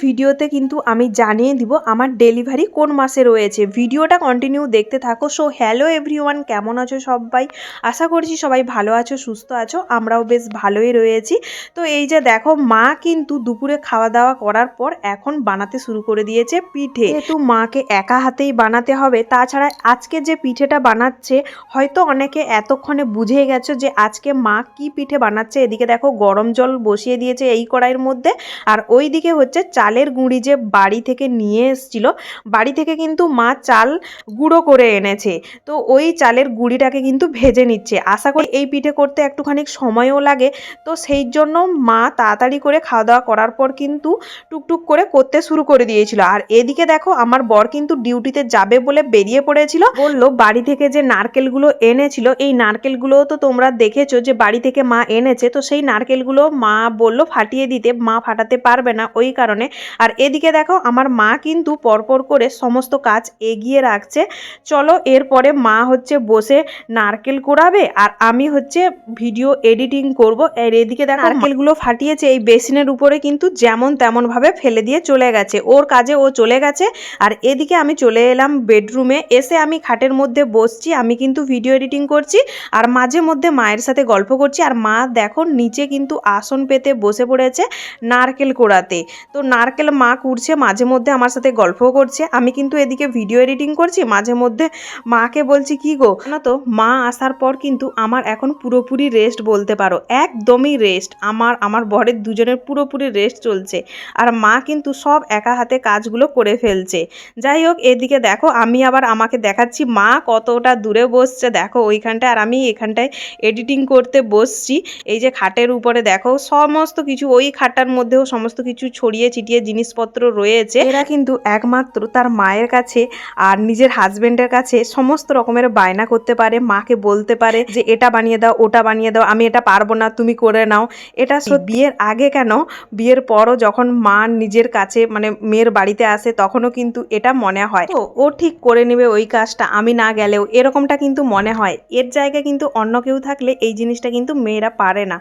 ভিডিওতে কিন্তু আমি জানিয়ে দিব আমার ডেলিভারি কোন মাসে রয়েছে। ভিডিওটা কন্টিনিউ দেখতে থাকো। সো হ্যালো এভরিওয়ান, কেমন আছো সবাই? আশা করছি সবাই ভালো আছো, সুস্থ আছো। আমরাও বেশ ভালোই রয়েছি। তো এই যে দেখো, মা কিন্তু দুপুরে খাওয়া দাওয়া করার পর এখন বানাতে শুরু করে দিয়েছে পিঠে। যেহেতু মাকে একা হাতেই বানাতে হবে, তাছাড়া আজকে যে পিঠেটা বানাচ্ছে হয়তো অনেকে এতক্ষণে বুঝে গেছো যে আজকে মা কি পিঠে বানাচ্ছে। এদিকে দেখো গরম জল বসিয়ে দিয়েছে এই কড়াইয়ের মধ্যে, আর ওই দিকে হচ্ছে চালের গুঁড়ি যে বাড়ি থেকে নিয়ে এসেছিল। বাড়ি থেকে কিন্তু মা চাল গুঁড়ো করে এনেছে, তো ওই চালের গুঁড়িটাকে কিন্তু ভেজে নিচ্ছে। আশা করি এই পিঠে করতে একটুখানি সময়ও লাগে, তো সেই জন্য মা তাড়াতাড়ি করে খাওয়া দাওয়া করার পর কিন্তু টুকটুক করে করতে শুরু করে দিয়েছিল। আর এদিকে দেখো আমার বর কিন্তু ডিউটিতে যাবে বলে বেরিয়ে পড়েছিল। বললো বাড়ি থেকে যে নারকেলগুলো এনেছিল, এই নারকেলগুলো তো তোমরা দেখেছো যে বাড়ি থেকে মা এনেছে, তো সেই নারকেলগুলো মা বললো ফাটিয়ে দিতে। মা ফাটাতে পারবে না ওই কারণে। আর এদিকে দেখো আমার মা কিন্তু পরপর করে সমস্ত কাজ এগিয়ে রাখছে। চলো এরপরে মা হচ্ছে বসে নারকেল কোড়াবে আর আমি হচ্ছে ভিডিও এডিটিং করব। আর এদিকে দেখো নারকেলগুলো ফাটিয়েছে এই বেসিনের উপরে কিন্তু যেমন তেমন ভাবে ফেলে দিয়ে চলে গেছে, ওর কাজে ও চলে গেছে। আর এদিকে আমি চলে এলাম বেডরুমে। এসে আমি খাটের মধ্যে বসছি, আমি কিন্তু ভিডিও এডিটিং করছি আর মাঝে মধ্যে মায়ের সাথে গল্প করছি। আর মা দেখো নিচে কিন্তু আসন পেতে বসে পড়েছে নারকেল কোড়াতে। তো নারকেল মা কুড়ছে, মাঝে মধ্যে আমার সাথে গল্পও করছে। আমি কিন্তু এদিকে ভিডিও এডিটিং করছি, মাঝে মধ্যে মাকে বলছি কি গো না, তো মা আসার পর কিন্তু আমার এখন পুরোপুরি রেস্ট বলতে পারো, একদমই রেস্ট। আমার বরের দুজনের পুরোপুরি রেস্ট চলছে, আর মা কিন্তু সব একা হাতে কাজগুলো করে ফেলছে। যাই হোক, এদিকে দেখো আমি আবার আমাকে দেখাচ্ছি মা কতটা দূরে বসছে দেখো ওইখানটায়, আর আমি এখানটায় এডিটিং করতে বসছি। এই যে খাটের উপরে দেখো সমস্ত কিছু, ওই খাটটার মধ্যেও সমস্ত কিছু ছড়িয়ে ছিটিয়ে জিনিসপত্র রয়েছে। এরা কিন্তু একমাত্র তার মায়ের কাছে আর নিজের হাজবেন্ডের কাছে সমস্ত রকমের বায়না করতে পারে, মাকে বলতে পারে যে এটা বানিয়ে দাও, ওটা বানিয়ে দাও, আমি এটা পারবো না, তুমি করে নাও। এটা বিয়ের আগে কেন, বিয়ের পরও যখন মা নিজের কাছে মানে মেয়ের বাড়িতে আসে তখনও কিন্তু এটা মনে হয় তো ও ঠিক করে নেবে ওই কাজটা, আমি না গেলেও, এরকমটা কিন্তু মনে হয়। এর জায়গায় কিন্তু অন্য কেউ থাকলে এই জিনিসটা কিন্তু মেয়েরা পারে না।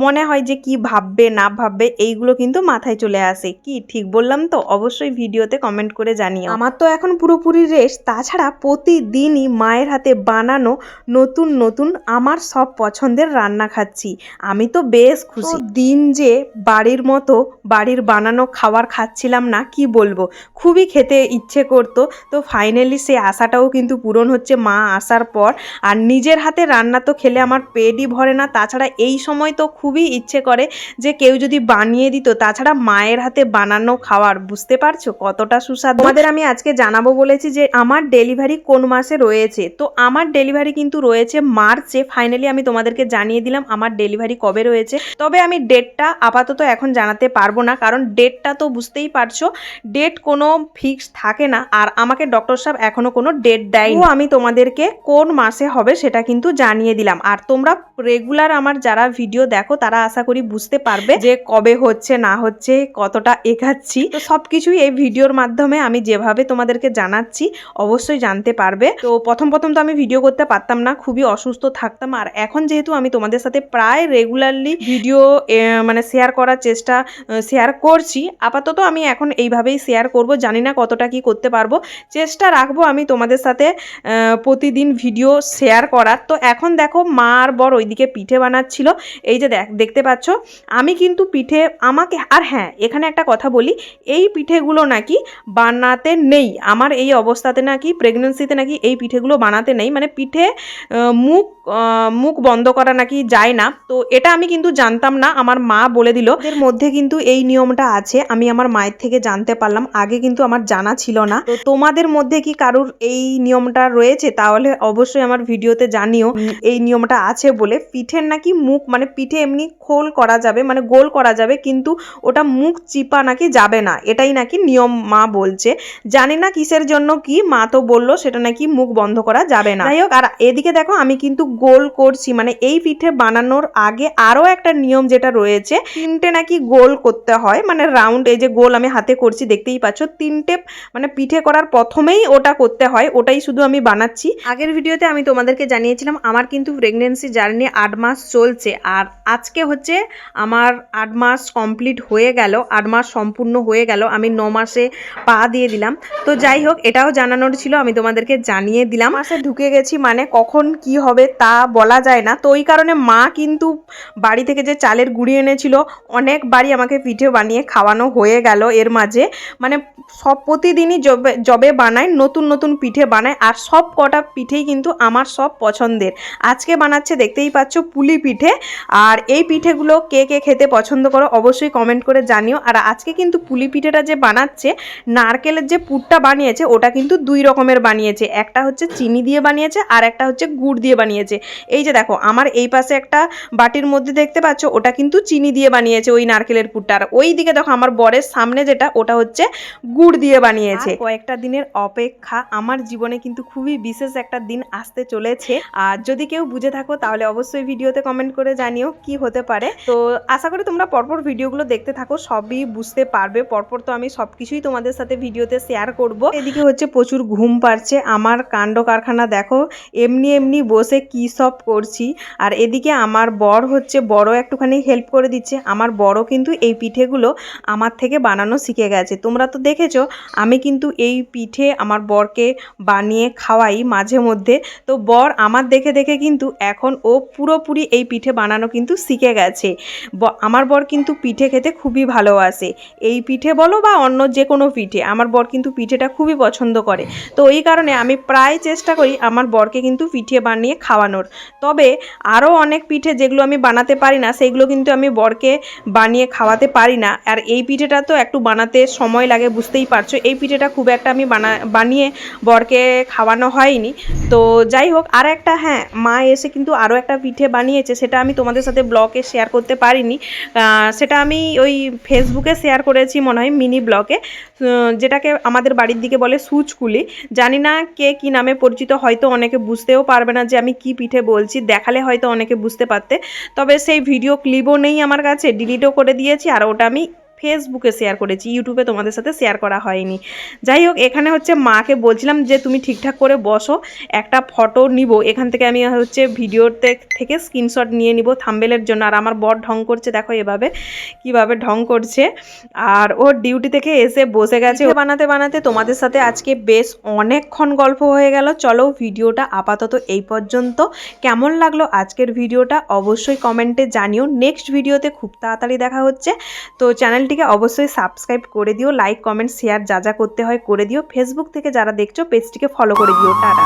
মনে হয় যে কি ভাববে না ভাববে, এইগুলো কিন্তু মাথায় চলে আসে। কি ঠিক বললাম তো? অবশ্যই ভিডিওতে কমেন্ট করে জানিও। আমার তো এখন পুরোপুরি রেস্ট। তাছাড়া প্রতিদিনই মায়ের হাতে বানানো নতুন নতুন আমার সব পছন্দের রান্না খাচ্ছি, আমি তো বেশ খুশি। দিন যে বাড়ির মতো বাড়ির বানানো খাবার খাচ্ছিলাম না, কি বলবো, খুবই খেতে ইচ্ছে করতো। তো ফাইনালি সে আশাটাও কিন্তু পূরণ হচ্ছে মা আসার পর। আর নিজের হাতে রান্না তো খেলে আমার পেটই ভরে না, তাছাড়া এই সময় তো খুবই ইচ্ছে করে যে কেউ যদি বানিয়ে দিত। তাছাড়া মায়ের হাতে বানানো খাবার বুঝতে পারছো কতটা সুস্বাদু। তোমাদের আমি আজকে জানাবো বলেছি যে আমার ডেলিভারি কোন মাসে রয়েছে। তো আমার ডেলিভারি কিন্তু রয়েছে মার্চে। ফাইনালি আমি তোমাদেরকে জানিয়ে দিলাম আমার ডেলিভারি কবে রয়েছে। তবে আমি ডেটটা আপাতত এখন জানাতে পারবো না, কারণ ডেটটা তো বুঝতেই পারছো ডেট কোনো ফিক্স থাকে না। আর আমাকে ডক্টর সাহেব এখনো কোনো ডেট দেয়নি। আমি তোমাদেরকে কোন মাসে হবে সেটা কিন্তু জানিয়ে দিলাম। আর তোমরা রেগুলার আমার যারা ভিডিও দেখো তারা আশা করি বুঝতে পারবে যে কবে হচ্ছে না হচ্ছে, কতটা এগাচ্ছি। তো সবকিছুই এই ভিডিওর মাধ্যমে আমি যেভাবে তোমাদেরকে জানাচ্ছি অবশ্যই জানতে পারবে। তো প্রথম তো আমি ভিডিও করতে পারতাম না, খুবই অসুস্থ থাকতাম। আর এখন যেহেতু আমি তোমাদের সাথে প্রায় রেগুলারলি ভিডিও মানে শেয়ার করার চেষ্টা শেয়ার করছি, আপাতত আমি এখন এইভাবেই শেয়ার করব। জানি না কতটা কি করতে পারবো, চেষ্টা রাখবো আমি তোমাদের সাথে প্রতিদিন ভিডিও শেয়ার করার। তো এখন দেখো মা আর বর ওইদিকে পিঠে বানাচ্ছিল, এই যে দেখতে পাচ্ছ। আমি কিন্তু পিঠে আমাকে, আর হ্যাঁ এখানে একটা কথা বলি, এই পিঠেগুলো নাকি বানাতে নেই। আমার এই অবস্থাতে নাকি, প্রেগনেন্সিতে নাকি এই পিঠেগুলো বানাতে নেই, মানে পিঠে মুখ বন্ধ করা নাকি যায় না। তো এটা আমি কিন্তু জানতাম না, আমার মা বলে দিল। এর মধ্যে কিন্তু এই নিয়মটা আছে, আমি আমার মায়ের থেকে জানতে পারলাম, আগে কিন্তু আমার জানা ছিল না। তো তোমাদের মধ্যে কি কারুর এই নিয়মটা রয়েছে তাহলে অবশ্যই আমার ভিডিওতে জানিও এই নিয়মটা আছে বলে। পিঠের নাকি মুখ, মানে পিঠে এমনি খোল করা যাবে, মানে গোল করা যাবে, কিন্তু ওটা মুখ চিপা নাকি যাবে না, এটাই নাকি নিয়ম মা বলছে। জানি না কিসের জন্য কি, মা তো বললো সেটা নাকি মুখ বন্ধ করা যাবে না। যাই হোক, আর এদিকে দেখো আমি কিন্তু গোল করছি, মানে এই পিঠে বানানোর আগে আরো একটা নিয়ম যেটা রয়েছে, তিনটে নাকি গোল করতে হয়, মানে রাউন্ড। এই যে গোল আমি হাতে করছি দেখতেই পাচ্ছ, তিনটে মানে পিঠে করার প্রথমেই ওটা করতে হয়, ওটাই শুধু আমি বানাচ্ছি। আগের ভিডিওতে আমি তোমাদেরকে জানিয়েছিলাম আমার কিন্তু প্রেগনেন্সি জার্নি 8 মাস চলছে, আর আজকে হচ্ছে আমার 8 মাস কমপ্লিট হয়ে গেল। 8 মাস সম্পূর্ণ হয়ে গেল, আমি 9 মাসে পা দিয়ে দিলাম। তো যাই হোক, এটাও জানানোর ছিল, আমি তোমাদেরকে জানিয়ে দিলাম। মাসে ঢুকে গেছি মানে কখন কি হবে তা বলা যায় না। তো ওই কারণে মা কিন্তু বাড়ি থেকে যে চালের গুঁড়ি এনেছিল অনেকবারই আমাকে পিঠে বানিয়ে খাওয়ানো হয়ে গেল এর মাঝে। মানে সব প্রতিদিনই যবে বানায় নতুন নতুন পিঠে বানায়, আর সব কটা পিঠেই কিন্তু আমার সব পছন্দের। আজকে বানাচ্ছে দেখতেই পাচ্ছ পুলি পিঠে। আর এই পিঠেগুলো কে কে খেতে পছন্দ করো অবশ্যই কমেন্ট করে জানিও। আর আজকে কিন্তু পুলি পিঠেটা যে বানাচ্ছে, নারকেলের যে পুরটা বানিয়েছে ওটা কিন্তু 2 রকমের বানিয়েছে। একটা হচ্ছে চিনি দিয়ে বানিয়েছে আর একটা হচ্ছে গুড় দিয়ে বানিয়েছে। এই যে দেখো আমার এই পাশে একটা বাটির মধ্যে দেখতে পাচ্ছ, ওটা কিন্তু চিনি দিয়ে বানিয়েছে ওই নারকেলের পুরটা। আর ওই দিকে দেখো আমার বরের সামনে যেটা, ওটা হচ্ছে গুড় দিয়ে বানিয়েছে। কয়েকটা দিনের অপেক্ষা, আমার জীবনে কিন্তু খুবই বিশেষ একটা দিন আসতে চলেছে। আর যদি কেউ বুঝে থাকো তাহলে অবশ্যই ভিডিওতে কমেন্ট করে জানিও কি হতে পারে। তো আশা করি তোমরা পরপর ভিডিওগুলো দেখতে থাকো, সবই বুঝতে পারবে। পরপর তো আমি সবকিছুই তোমাদের সাথে ভিডিওতে শেয়ার করব। এদিকে হচ্ছে প্রচুর ঘুম পাচ্ছে, আমার কাণ্ড কারখানা দেখো, এমনি এমনি বসে কি সব করছি। আর এদিকে আমার বর হচ্ছে, বড় একটুখানি হেল্প করে দিচ্ছে। আমার বড় কিন্তু এই পিঠেগুলো আমার থেকে বানানো শিখে গেছে। তোমরা তো দেখেছো আমি কিন্তু এই পিঠে আমার বরকে বানিয়ে খাওয়াই মাঝে মধ্যে। তো বর আমার দেখে দেখে কিন্তু এখন ও পুরোপুরি এই পিঠে বানানো কিন্তু শিখে গেছে। আমার বর কিন্তু পিঠে খেতে খুবই ভালোবাসে। এই পিঠে বলো বা অন্য যে কোনো পিঠে, আমার বর কিন্তু পিঠেটা খুবই পছন্দ করে। তো এই কারণে আমি প্রায় চেষ্টা করি আমার বরকে কিন্তু পিঠে বানিয়ে খাওয়ানোর। তবে আরও অনেক পিঠে যেগুলো আমি বানাতে পারি না, সেইগুলো কিন্তু আমি বরকে বানিয়ে খাওয়াতে পারি না। আর এই পিঠেটা তো একটু বানাতে সময় লাগে, বুঝতেই পারছো। এই পিঠেটা খুব একটা আমি বানিয়ে বরকে খাওয়ানো হয়নি। তো যাই হোক, আর একটা, হ্যাঁ, মা এসে কিন্তু আরও একটা পিঠে বানিয়েছে, সেটা আমি তোমাদের সাথে ব্লগে শেয়ার করতে পারিনি। সেটা আমি ওই ফেসবুকে শেয়ার করেছি মনে হয়, মিনি ব্লগে, যেটাকে আমাদের বাড়ির দিকে বলে সুচকুলি। জানি না কে কী নামে পরিচিত, হয়তো অনেকে বুঝতেও পারবে না যে আমি কি পিঠে বলছি, দেখালে হয়তো অনেকে বুঝতে পারতে। তবে সেই ভিডিও ক্লিপও নেই আমার কাছে, ডিলিটও করে দিয়েছি। আর ওটা আমি ফেসবুকে শেয়ার করেছি, ইউটিউবে তোমাদের সাথে শেয়ার করা হয়নি। যাই হোক, এখানে হচ্ছে মাকে বলছিলাম যে তুমি ঠিকঠাক করে বসো, একটা ফটো নিব এখান থেকে, আমি হচ্ছে ভিডিওতে থেকে স্ক্রিনশট নিয়ে নিব থাম্বনেলের জন্য। আর আমার বর ঢং করছে দেখো এভাবে কিভাবে ঢং করছে। আর ওর ডিউটি থেকে এসে বসে গেছে বানাতে বানাতে। তোমাদের সাথে আজকে বেশ অনেকক্ষণ গল্প হয়ে গেল। চলো ভিডিওটা আপাতত এই পর্যন্ত। কেমন লাগলো আজকের ভিডিওটা অবশ্যই কমেন্টে জানিও। নেক্সট ভিডিওতে খুব তাড়াতাড়ি দেখা হচ্ছে। তো চ্যানেলটিকে অবশ্যই সাবস্ক্রাইব করে দিও, লাইক কমেন্ট শেয়ার যা যা করতে হয় করে দিও। ফেসবুক থেকে যারা দেখছো পেজটিকে ফলো করে দিও। টাটা।